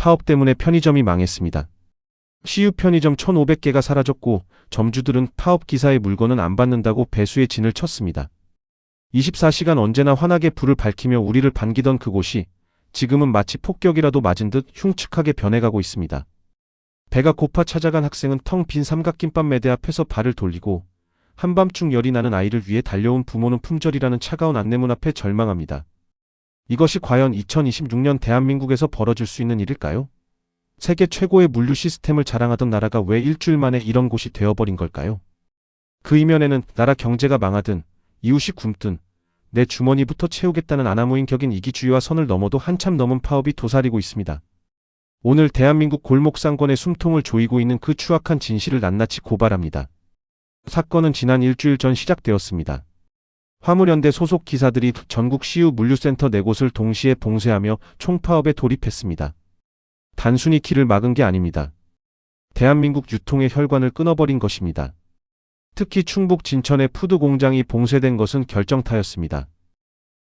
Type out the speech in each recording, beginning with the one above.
파업 때문에 편의점이 망했습니다. CU 편의점 1,500개가 사라졌고 점주들은 파업 기사의 물건은 안 받는다고 배수의 진을 쳤습니다. 24시간 언제나 환하게 불을 밝히며 우리를 반기던 그곳이 지금은 마치 폭격이라도 맞은 듯 흉측하게 변해가고 있습니다. 배가 고파 찾아간 학생은 텅 빈 삼각김밥 매대 앞에서 발을 돌리고 한밤중 열이 나는 아이를 위해 달려온 부모는 품절이라는 차가운 안내문 앞에 절망합니다. 이것이 과연 2026년 대한민국에서 벌어질 수 있는 일일까요? 세계 최고의 물류 시스템을 자랑하던 나라가 왜 일주일 만에 이런 곳이 되어버린 걸까요? 그 이면에는 나라 경제가 망하든 이웃이 굶든 내 주머니부터 채우겠다는 아나무인 격인 이기주의와 선을 넘어도 한참 넘은 파업이 도사리고 있습니다. 오늘 대한민국 골목상권의 숨통을 조이고 있는 그 추악한 진실을 낱낱이 고발합니다. 사건은 지난 일주일 전 시작되었습니다. 화물연대 소속 기사들이 전국 CU 물류센터 4곳을 동시에 봉쇄하며 총파업에 돌입했습니다. 단순히 길을 막은 게 아닙니다. 대한민국 유통의 혈관을 끊어버린 것입니다. 특히 충북 진천의 푸드 공장이 봉쇄된 것은 결정타였습니다.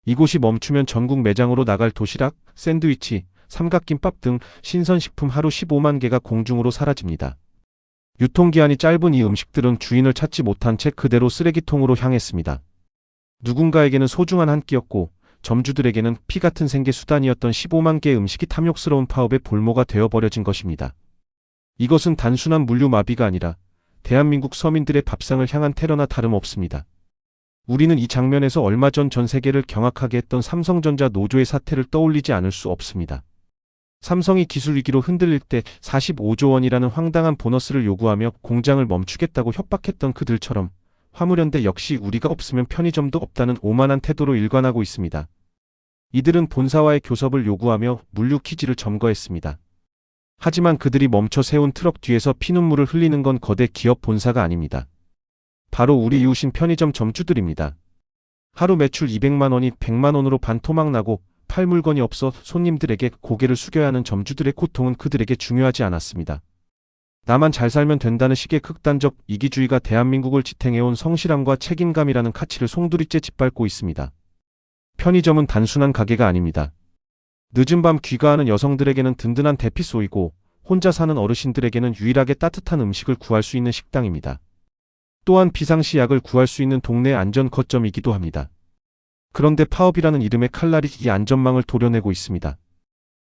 이곳이 멈추면 전국 매장으로 나갈 도시락, 샌드위치, 삼각김밥 등 신선식품 하루 15만 개가 공중으로 사라집니다. 유통기한이 짧은 이 음식들은 주인을 찾지 못한 채 그대로 쓰레기통으로 향했습니다. 누군가에게는 소중한 한 끼였고 점주들에게는 피 같은 생계 수단이었던 15만 개의 음식이 탐욕스러운 파업의 볼모가 되어버려진 것입니다. 이것은 단순한 물류 마비가 아니라 대한민국 서민들의 밥상을 향한 테러나 다름없습니다. 우리는 이 장면에서 얼마 전 전 세계를 경악하게 했던 삼성전자 노조의 사태를 떠올리지 않을 수 없습니다. 삼성이 기술 위기로 흔들릴 때 45조 원이라는 황당한 보너스를 요구하며 공장을 멈추겠다고 협박했던 그들처럼 화물연대 역시 우리가 없으면 편의점도 없다는 오만한 태도로 일관하고 있습니다. 이들은 본사와의 교섭을 요구하며 물류 키지를 점거했습니다. 하지만 그들이 멈춰 세운 트럭 뒤에서 피눈물을 흘리는 건 거대 기업 본사가 아닙니다. 바로 우리 이웃인 편의점 점주들입니다. 하루 매출 200만 원이 100만 원으로 반토막나고 팔 물건이 없어 손님들에게 고개를 숙여야 하는 점주들의 고통은 그들에게 중요하지 않았습니다. 나만 잘 살면 된다는 식의 극단적 이기주의가 대한민국을 지탱해온 성실함과 책임감이라는 가치를 송두리째 짓밟고 있습니다. 편의점은 단순한 가게가 아닙니다. 늦은 밤 귀가하는 여성들에게는 든든한 대피소이고 혼자 사는 어르신들에게는 유일하게 따뜻한 음식을 구할 수 있는 식당입니다. 또한 비상시 약을 구할 수 있는 동네 안전 거점이기도 합니다. 그런데 파업이라는 이름의 칼날이 이 안전망을 도려내고 있습니다.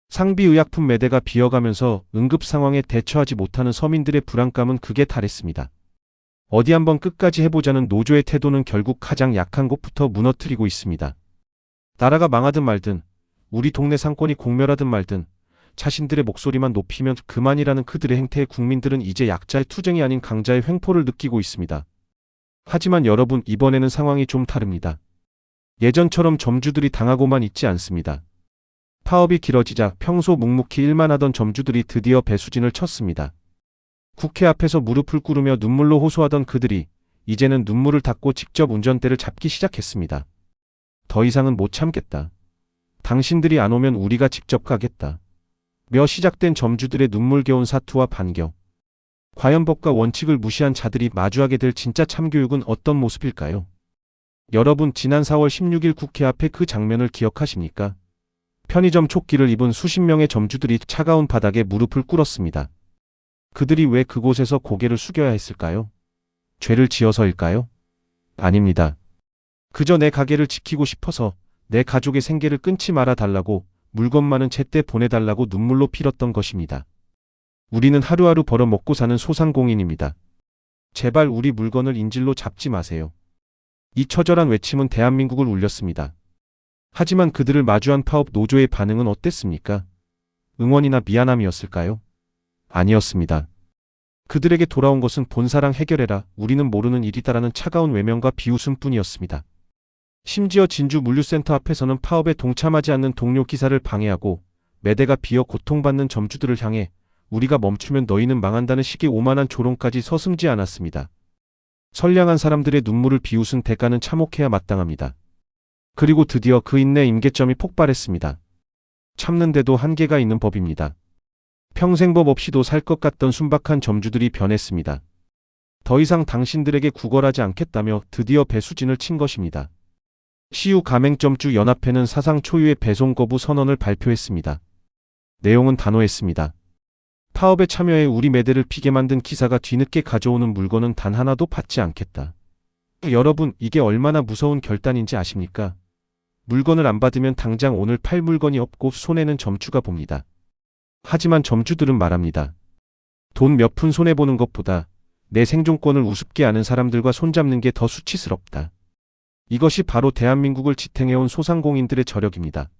상비의약품 매대가 비어가면서 응급 상황에 대처하지 못하는 서민들의 불안감은 극에 달했습니다. 어디 한번 끝까지 해보자는 노조의 태도는 결국 가장 약한 곳부터 무너뜨리고 있습니다. 나라가 망하든 말든 우리 동네 상권이 공멸하든 말든 자신들의 목소리만 높이면 그만이라는 그들의 행태에 국민들은 이제 약자의 투쟁이 아닌 강자의 횡포를 느끼고 있습니다. 하지만 여러분, 이번에는 상황이 좀 다릅니다. 예전처럼 점주들이 당하고만 있지 않습니다. 파업이 길어지자 평소 묵묵히 일만 하던 점주들이 드디어 배수진을 쳤습니다. 국회 앞에서 무릎을 꿇으며 눈물로 호소하던 그들이 이제는 눈물을 닦고 직접 운전대를 잡기 시작했습니다. 더 이상은 못 참겠다. 당신들이 안 오면 우리가 직접 가겠다. 며 시작된 점주들의 눈물겨운 사투와 반격. 과연 법과 원칙을 무시한 자들이 마주하게 될 진짜 참교육은 어떤 모습일까요? 여러분, 지난 4월 16일 국회 앞에 그 장면을 기억하십니까? 편의점 촉기를 입은 수십 명의 점주들이 차가운 바닥에 무릎을 꿇었습니다. 그들이 왜 그곳에서 고개를 숙여야 했을까요? 죄를 지어서일까요? 아닙니다. 그저 내 가게를 지키고 싶어서 내 가족의 생계를 끊지 말아 달라고, 물건만은 제때 보내달라고 눈물로 빌었던 것입니다. 우리는 하루하루 벌어 먹고 사는 소상공인입니다. 제발 우리 물건을 인질로 잡지 마세요. 이 처절한 외침은 대한민국을 울렸습니다. 하지만 그들을 마주한 파업 노조의 반응은 어땠습니까? 응원이나 미안함이었을까요? 아니었습니다. 그들에게 돌아온 것은 본사랑 해결해라, 우리는 모르는 일이다라는 차가운 외면과 비웃음뿐이었습니다. 심지어 진주 물류센터 앞에서는 파업에 동참하지 않는 동료 기사를 방해하고 매대가 비어 고통받는 점주들을 향해 우리가 멈추면 너희는 망한다는 식의 오만한 조롱까지 서슴지 않았습니다. 선량한 사람들의 눈물을 비웃은 대가는 참혹해야 마땅합니다. 그리고 드디어 그 인내 임계점이 폭발했습니다. 참는데도 한계가 있는 법입니다. 평생 법 없이도 살 것 같던 순박한 점주들이 변했습니다. 더 이상 당신들에게 구걸하지 않겠다며 드디어 배수진을 친 것입니다. CU 가맹점주 연합회는 사상 초유의 배송 거부 선언을 발표했습니다. 내용은 단호했습니다. 파업에 참여해 우리 매대를 비게 만든 기사가 뒤늦게 가져오는 물건은 단 하나도 받지 않겠다. 여러분, 이게 얼마나 무서운 결단인지 아십니까? 물건을 안 받으면 당장 오늘 팔 물건이 없고 손해는 점주가 봅니다. 하지만 점주들은 말합니다. 돈 몇 푼 손해보는 것보다 내 생존권을 우습게 아는 사람들과 손잡는 게 더 수치스럽다. 이것이 바로 대한민국을 지탱해온 소상공인들의 저력입니다.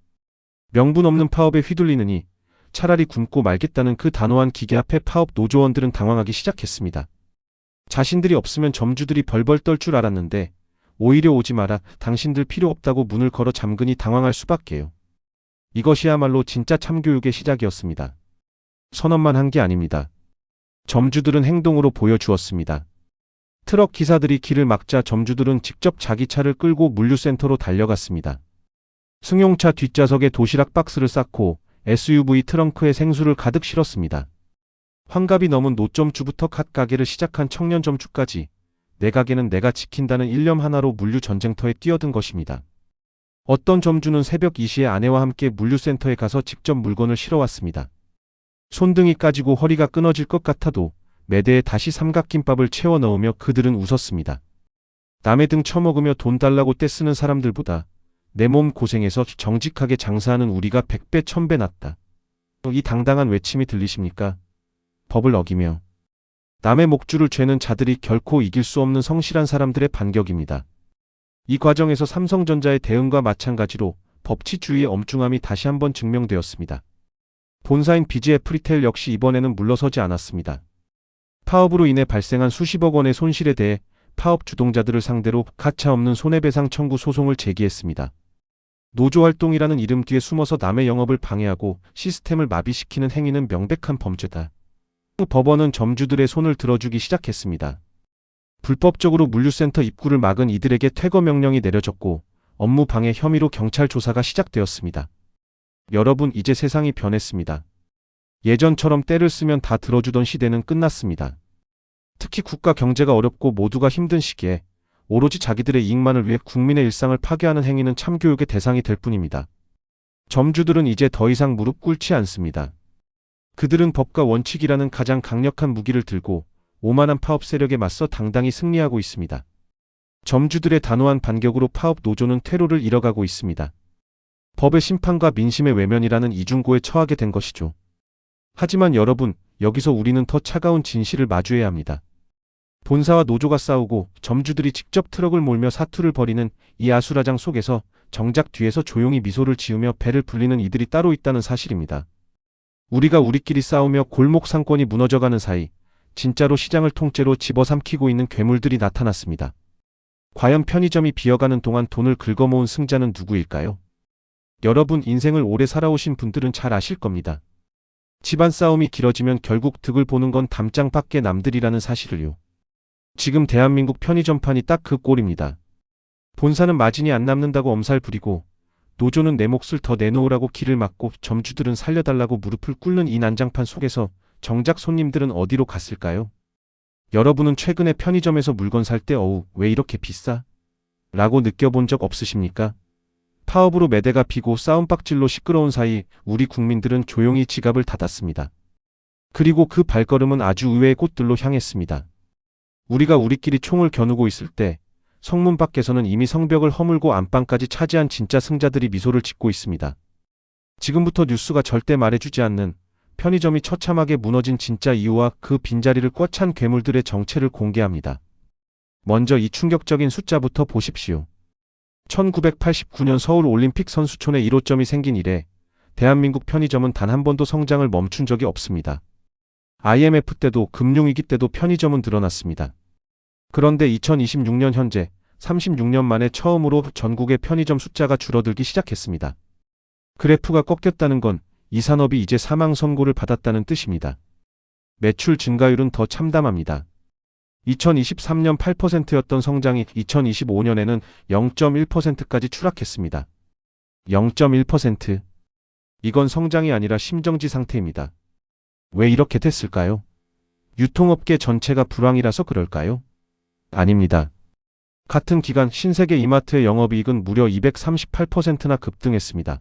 명분 없는 파업에 휘둘리느니 차라리 굶고 말겠다는 그 단호한 기계 앞에 파업 노조원들은 당황하기 시작했습니다. 자신들이 없으면 점주들이 벌벌 떨 줄 알았는데 오히려 오지 마라, 당신들 필요 없다고 문을 걸어 잠그니 당황할 수밖에요. 이것이야말로 진짜 참교육의 시작이었습니다. 선언만 한 게 아닙니다. 점주들은 행동으로 보여주었습니다. 트럭 기사들이 길을 막자 점주들은 직접 자기 차를 끌고 물류센터로 달려갔습니다. 승용차 뒷좌석에 도시락 박스를 쌓고 SUV 트렁크에 생수를 가득 실었습니다. 환갑이 넘은 노점주부터 갓 가게를 시작한 청년 점주까지 내 가게는 내가 지킨다는 일념 하나로 물류 전쟁터에 뛰어든 것입니다. 어떤 점주는 새벽 2시에 아내와 함께 물류센터에 가서 직접 물건을 실어왔습니다. 손등이 까지고 허리가 끊어질 것 같아도 매대에 다시 삼각김밥을 채워 넣으며 그들은 웃었습니다. 남의 등 처먹으며 돈 달라고 떼쓰는 사람들보다 내 몸 고생해서 정직하게 장사하는 우리가 100배 1000배 낫다. 이 당당한 외침이 들리십니까? 법을 어기며 남의 목줄을 죄는 자들이 결코 이길 수 없는 성실한 사람들의 반격입니다. 이 과정에서 삼성전자의 대응과 마찬가지로 법치주의의 엄중함이 다시 한번 증명되었습니다. 본사인 BGF 리테일 역시 이번에는 물러서지 않았습니다. 파업으로 인해 발생한 수십억 원의 손실에 대해 파업 주동자들을 상대로 가차없는 손해배상 청구 소송을 제기했습니다. 노조활동이라는 이름 뒤에 숨어서 남의 영업을 방해하고 시스템을 마비시키는 행위는 명백한 범죄다. 법원은 점주들의 손을 들어주기 시작했습니다. 불법적으로 물류센터 입구를 막은 이들에게 퇴거 명령이 내려졌고 업무 방해 혐의로 경찰 조사가 시작되었습니다. 여러분, 이제 세상이 변했습니다. 예전처럼 때를 쓰면 다 들어주던 시대는 끝났습니다. 특히 국가 경제가 어렵고 모두가 힘든 시기에 오로지 자기들의 이익만을 위해 국민의 일상을 파괴하는 행위는 참교육의 대상이 될 뿐입니다. 점주들은 이제 더 이상 무릎 꿇지 않습니다. 그들은 법과 원칙이라는 가장 강력한 무기를 들고 오만한 파업 세력에 맞서 당당히 승리하고 있습니다. 점주들의 단호한 반격으로 파업 노조는 퇴로를 잃어가고 있습니다. 법의 심판과 민심의 외면이라는 이중고에 처하게 된 것이죠. 하지만 여러분, 여기서 우리는 더 차가운 진실을 마주해야 합니다. 본사와 노조가 싸우고 점주들이 직접 트럭을 몰며 사투를 벌이는 이 아수라장 속에서 정작 뒤에서 조용히 미소를 지으며 배를 불리는 이들이 따로 있다는 사실입니다. 우리가 우리끼리 싸우며 골목 상권이 무너져가는 사이 진짜로 시장을 통째로 집어삼키고 있는 괴물들이 나타났습니다. 과연 편의점이 비어가는 동안 돈을 긁어모은 승자는 누구일까요? 여러분, 인생을 오래 살아오신 분들은 잘 아실 겁니다. 집안 싸움이 길어지면 결국 득을 보는 건 담장밖에 남들이라는 사실을요. 지금 대한민국 편의점판이 딱 그 꼴입니다. 본사는 마진이 안 남는다고 엄살 부리고 노조는 내 몫을 더 내놓으라고 길을 막고 점주들은 살려달라고 무릎을 꿇는 이 난장판 속에서 정작 손님들은 어디로 갔을까요? 여러분은 최근에 편의점에서 물건 살 때 어우, 왜 이렇게 비싸? 라고 느껴본 적 없으십니까? 파업으로 매대가 비고 싸움박질로 시끄러운 사이 우리 국민들은 조용히 지갑을 닫았습니다. 그리고 그 발걸음은 아주 의외의 곳들로 향했습니다. 우리가 우리끼리 총을 겨누고 있을 때 성문 밖에서는 이미 성벽을 허물고 안방까지 차지한 진짜 승자들이 미소를 짓고 있습니다. 지금부터 뉴스가 절대 말해주지 않는 편의점이 처참하게 무너진 진짜 이유와 그 빈자리를 꽉 찬 괴물들의 정체를 공개합니다. 먼저 이 충격적인 숫자부터 보십시오. 1989년 서울 올림픽 선수촌에 1호점이 생긴 이래 대한민국 편의점은 단 한 번도 성장을 멈춘 적이 없습니다. IMF 때도 금융위기 때도 편의점은 늘어났습니다. 그런데 2026년 현재 36년 만에 처음으로 전국의 편의점 숫자가 줄어들기 시작했습니다. 그래프가 꺾였다는 건 이 산업이 이제 사망 선고를 받았다는 뜻입니다. 매출 증가율은 더 참담합니다. 2023년 8%였던 성장이 2025년에는 0.1%까지 추락했습니다. 0.1%. 이건 성장이 아니라 심정지 상태입니다. 왜 이렇게 됐을까요? 유통업계 전체가 불황이라서 그럴까요? 아닙니다. 같은 기간 신세계 이마트의 영업이익은 무려 238%나 급등했습니다.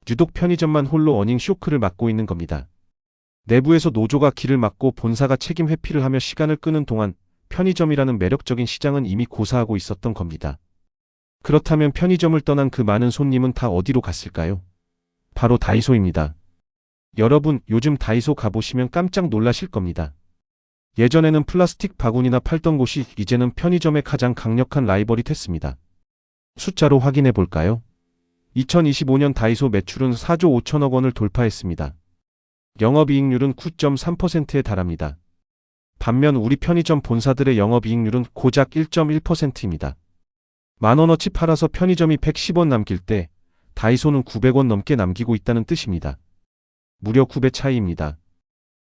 유독 편의점만 홀로 어닝 쇼크를 맞고 있는 겁니다. 내부에서 노조가 길을 막고 본사가 책임 회피를 하며 시간을 끄는 동안 편의점이라는 매력적인 시장은 이미 고사하고 있었던 겁니다. 그렇다면 편의점을 떠난 그 많은 손님은 다 어디로 갔을까요? 바로 다이소입니다. 여러분, 요즘 다이소 가보시면 깜짝 놀라실 겁니다. 예전에는 플라스틱 바구니나 팔던 곳이 이제는 편의점의 가장 강력한 라이벌이 됐습니다. 숫자로 확인해 볼까요? 2025년 다이소 매출은 4조 5천억 원을 돌파했습니다. 영업이익률은 9.3%에 달합니다. 반면 우리 편의점 본사들의 영업이익률은 고작 1.1%입니다. 만원어치 팔아서 편의점이 110원 남길 때 다이소는 900원 넘게 남기고 있다는 뜻입니다. 무려 9배 차이입니다.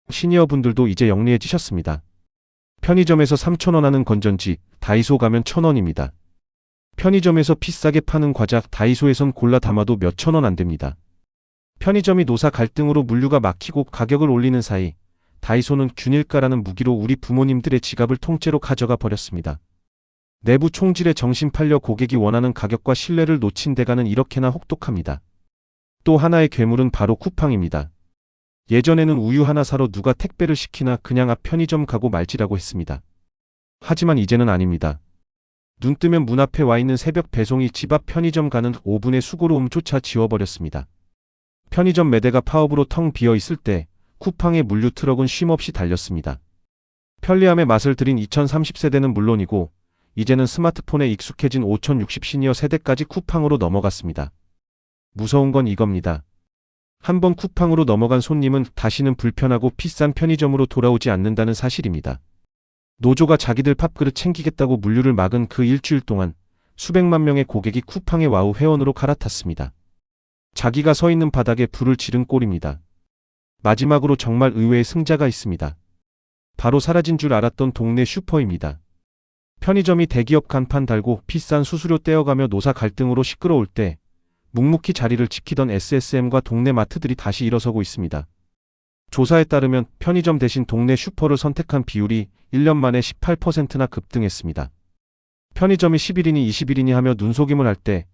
시니어분들도 이제 영리해지셨습니다. 편의점에서 3,000원 하는 건전지, 다이소 가면 1,000원입니다. 편의점에서 비싸게 파는 과자, 다이소에선 골라 담아도 몇천 원 안 됩니다. 편의점이 노사 갈등으로 물류가 막히고 가격을 올리는 사이 다이소는 균일가라는 무기로 우리 부모님들의 지갑을 통째로 가져가 버렸습니다. 내부 총질에 정신 팔려 고객이 원하는 가격과 신뢰를 놓친 대가는 이렇게나 혹독합니다. 또 하나의 괴물은 바로 쿠팡입니다. 예전에는 우유 하나 사러 누가 택배를 시키나 그냥 앞 편의점 가고 말지라고 했습니다. 하지만 이제는 아닙니다. 눈 뜨면 문 앞에 와 있는 새벽 배송이 집 앞 편의점 가는 5분의 수고로움조차 지워버렸습니다. 편의점 매대가 파업으로 텅 비어 있을 때 쿠팡의 물류 트럭은 쉼없이 달렸습니다. 편리함의 맛을 들인 2030세대는 물론이고 이제는 스마트폰에 익숙해진 5060 시니어 세대까지 쿠팡으로 넘어갔습니다. 무서운 건 이겁니다. 한번 쿠팡으로 넘어간 손님은 다시는 불편하고 비싼 편의점으로 돌아오지 않는다는 사실입니다. 노조가 자기들 밥그릇 챙기겠다고 물류를 막은 그 일주일 동안 수백만 명의 고객이 쿠팡의 와우 회원으로 갈아탔습니다. 자기가 서 있는 바닥에 불을 지른 꼴입니다. 마지막으로 정말 의외의 승자가 있습니다. 바로 사라진 줄 알았던 동네 슈퍼입니다. 편의점이 대기업 간판 달고 비싼 수수료 떼어가며 노사 갈등으로 시끄러울 때 묵묵히 자리를 지키던 SSM과 동네 마트들이 다시 일어서고 있습니다. 조사에 따르면 편의점 대신 동네 슈퍼를 선택한 비율이 1년 만에 18%나 급등했습니다. 편의점이 11인이 21인이 하며 눈속임을 할 때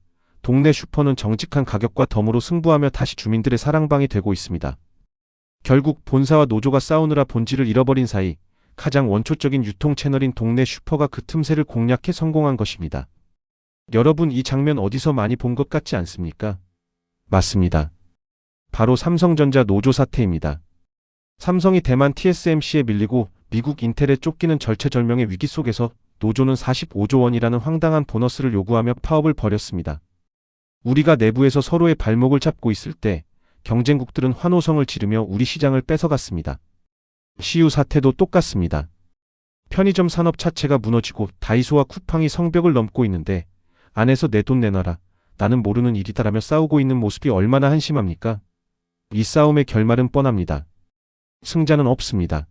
동네 슈퍼는 정직한 가격과 덤으로 승부하며 다시 주민들의 사랑방이 되고 있습니다. 결국 본사와 노조가 싸우느라 본질을 잃어버린 사이 가장 원초적인 유통 채널인 동네 슈퍼가 그 틈새를 공략해 성공한 것입니다. 여러분, 이 장면 어디서 많이 본 것 같지 않습니까? 맞습니다. 바로 삼성전자 노조 사태입니다. 삼성이 대만 TSMC에 밀리고 미국 인텔에 쫓기는 절체절명의 위기 속에서 노조는 45조 원이라는 황당한 보너스를 요구하며 파업을 벌였습니다. 우리가 내부에서 서로의 발목을 잡고 있을 때 경쟁국들은 환호성을 지르며 우리 시장을 뺏어갔습니다. CU 사태도 똑같습니다. 편의점 산업 자체가 무너지고 다이소와 쿠팡이 성벽을 넘고 있는데 안에서 내 돈 내놔라, 나는 모르는 일이다라며 싸우고 있는 모습이 얼마나 한심합니까? 이 싸움의 결말은 뻔합니다. 승자는 없습니다.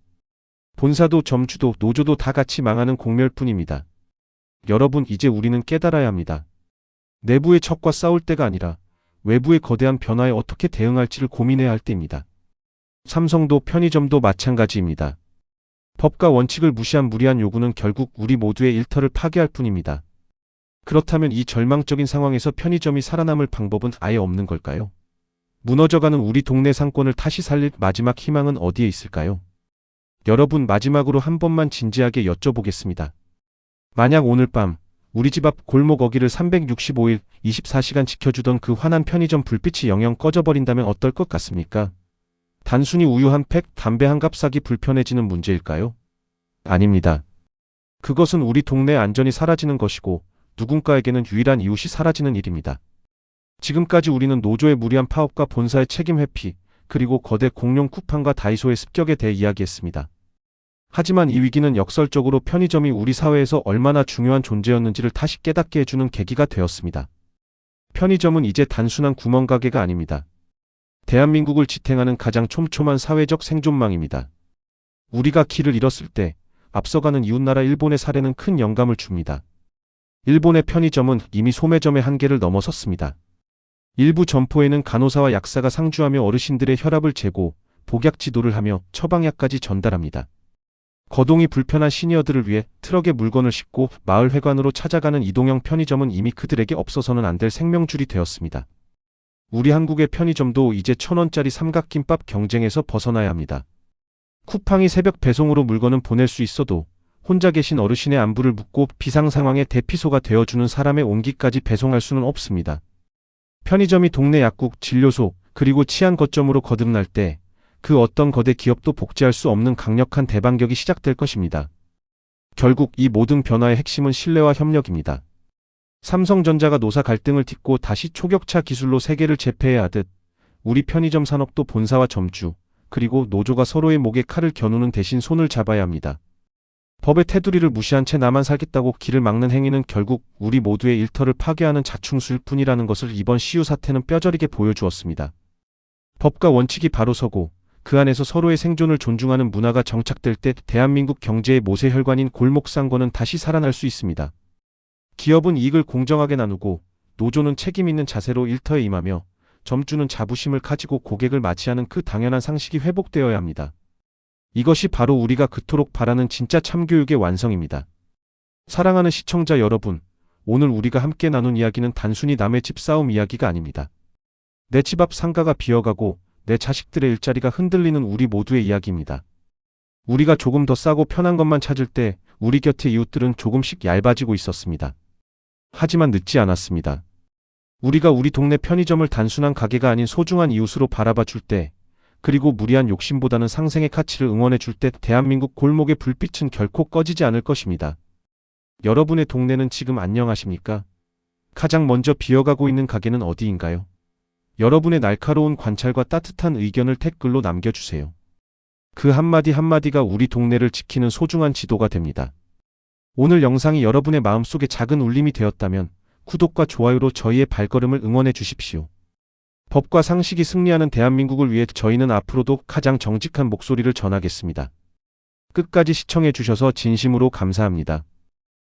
본사도 점주도 노조도 다 같이 망하는 공멸뿐입니다. 여러분, 이제 우리는 깨달아야 합니다. 내부의 적과 싸울 때가 아니라 외부의 거대한 변화에 어떻게 대응할지를 고민해야 할 때입니다. 삼성도 편의점도 마찬가지입니다. 법과 원칙을 무시한 무리한 요구는 결국 우리 모두의 일터를 파괴할 뿐입니다. 그렇다면 이 절망적인 상황에서 편의점이 살아남을 방법은 아예 없는 걸까요? 무너져가는 우리 동네 상권을 다시 살릴 마지막 희망은 어디에 있을까요? 여러분, 마지막으로 한 번만 진지하게 여쭤보겠습니다. 만약 오늘 밤 우리 집 앞 골목 어귀를 365일 24시간 지켜주던 그 환한 편의점 불빛이 영영 꺼져버린다면 어떨 것 같습니까? 단순히 우유 한 팩, 담배 한 갑 사기 불편해지는 문제일까요? 아닙니다. 그것은 우리 동네의 안전이 사라지는 것이고 누군가에게는 유일한 이웃이 사라지는 일입니다. 지금까지 우리는 노조의 무리한 파업과 본사의 책임 회피, 그리고 거대 공룡 쿠팡과 다이소의 습격에 대해 이야기했습니다. 하지만 이 위기는 역설적으로 편의점이 우리 사회에서 얼마나 중요한 존재였는지를 다시 깨닫게 해주는 계기가 되었습니다. 편의점은 이제 단순한 구멍가게가 아닙니다. 대한민국을 지탱하는 가장 촘촘한 사회적 생존망입니다. 우리가 길을 잃었을 때 앞서가는 이웃나라 일본의 사례는 큰 영감을 줍니다. 일본의 편의점은 이미 소매점의 한계를 넘어섰습니다. 일부 점포에는 간호사와 약사가 상주하며 어르신들의 혈압을 재고 복약 지도를 하며 처방약까지 전달합니다. 거동이 불편한 시니어들을 위해 트럭에 물건을 싣고 마을 회관으로 찾아가는 이동형 편의점은 이미 그들에게 없어서는 안 될 생명줄이 되었습니다. 우리 한국의 편의점도 이제 1,000원짜리 삼각김밥 경쟁에서 벗어나야 합니다. 쿠팡이 새벽 배송으로 물건은 보낼 수 있어도 혼자 계신 어르신의 안부를 묻고 비상 상황의 대피소가 되어주는 사람의 온기까지 배송할 수는 없습니다. 편의점이 동네 약국, 진료소, 그리고 치안 거점으로 거듭날 때 그 어떤 거대 기업도 복제할 수 없는 강력한 대반격이 시작될 것입니다. 결국 이 모든 변화의 핵심은 신뢰와 협력입니다. 삼성전자가 노사 갈등을 딛고 다시 초격차 기술로 세계를 제패해야 하듯 우리 편의점 산업도 본사와 점주, 그리고 노조가 서로의 목에 칼을 겨누는 대신 손을 잡아야 합니다. 법의 테두리를 무시한 채 나만 살겠다고 길을 막는 행위는 결국 우리 모두의 일터를 파괴하는 자충수일 뿐이라는 것을 이번 CU 사태는 뼈저리게 보여주었습니다. 법과 원칙이 바로 서고 그 안에서 서로의 생존을 존중하는 문화가 정착될 때 대한민국 경제의 모세혈관인 골목상권은 다시 살아날 수 있습니다. 기업은 이익을 공정하게 나누고 노조는 책임 있는 자세로 일터에 임하며 점주는 자부심을 가지고 고객을 맞이하는 그 당연한 상식이 회복되어야 합니다. 이것이 바로 우리가 그토록 바라는 진짜 참교육의 완성입니다. 사랑하는 시청자 여러분, 오늘 우리가 함께 나눈 이야기는 단순히 남의 집 싸움 이야기가 아닙니다. 내 집 앞 상가가 비어가고 내 자식들의 일자리가 흔들리는 우리 모두의 이야기입니다. 우리가 조금 더 싸고 편한 것만 찾을 때 우리 곁의 이웃들은 조금씩 얇아지고 있었습니다. 하지만 늦지 않았습니다. 우리가 우리 동네 편의점을 단순한 가게가 아닌 소중한 이웃으로 바라봐 줄 때, 그리고 무리한 욕심보다는 상생의 가치를 응원해 줄 때 대한민국 골목의 불빛은 결코 꺼지지 않을 것입니다. 여러분의 동네는 지금 안녕하십니까? 가장 먼저 비어가고 있는 가게는 어디인가요? 여러분의 날카로운 관찰과 따뜻한 의견을 댓글로 남겨주세요. 그 한마디 한마디가 우리 동네를 지키는 소중한 지도가 됩니다. 오늘 영상이 여러분의 마음속에 작은 울림이 되었다면 구독과 좋아요로 저희의 발걸음을 응원해 주십시오. 법과 상식이 승리하는 대한민국을 위해 저희는 앞으로도 가장 정직한 목소리를 전하겠습니다. 끝까지 시청해 주셔서 진심으로 감사합니다.